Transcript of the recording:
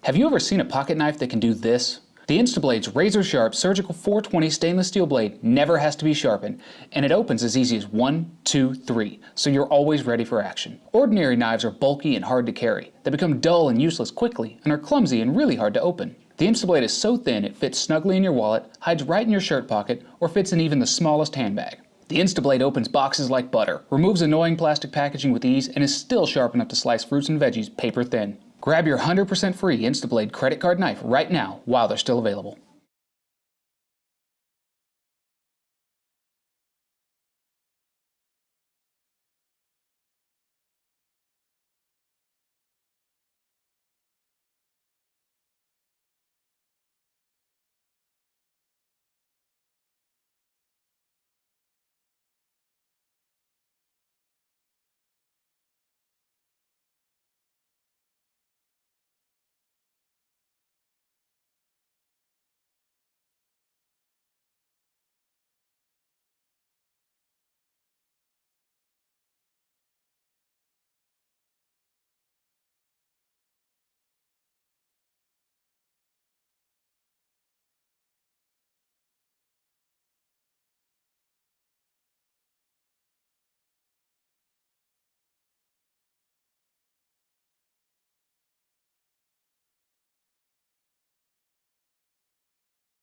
Have you ever seen a pocket knife that can do this? The InstaBlade's razor-sharp surgical 420 stainless steel blade never has to be sharpened, and it opens as easy as 1, 2, 3, so you're always ready for action. Ordinary knives are bulky and hard to carry. They become dull and useless quickly, and are clumsy and really hard to open. The InstaBlade is so thin it fits snugly in your wallet, hides right in your shirt pocket, or fits in even the smallest handbag. The InstaBlade opens boxes like butter, removes annoying plastic packaging with ease, and is still sharp enough to slice fruits and veggies paper thin. Grab your 100% free InstaBlade credit card knife right now while they're still available.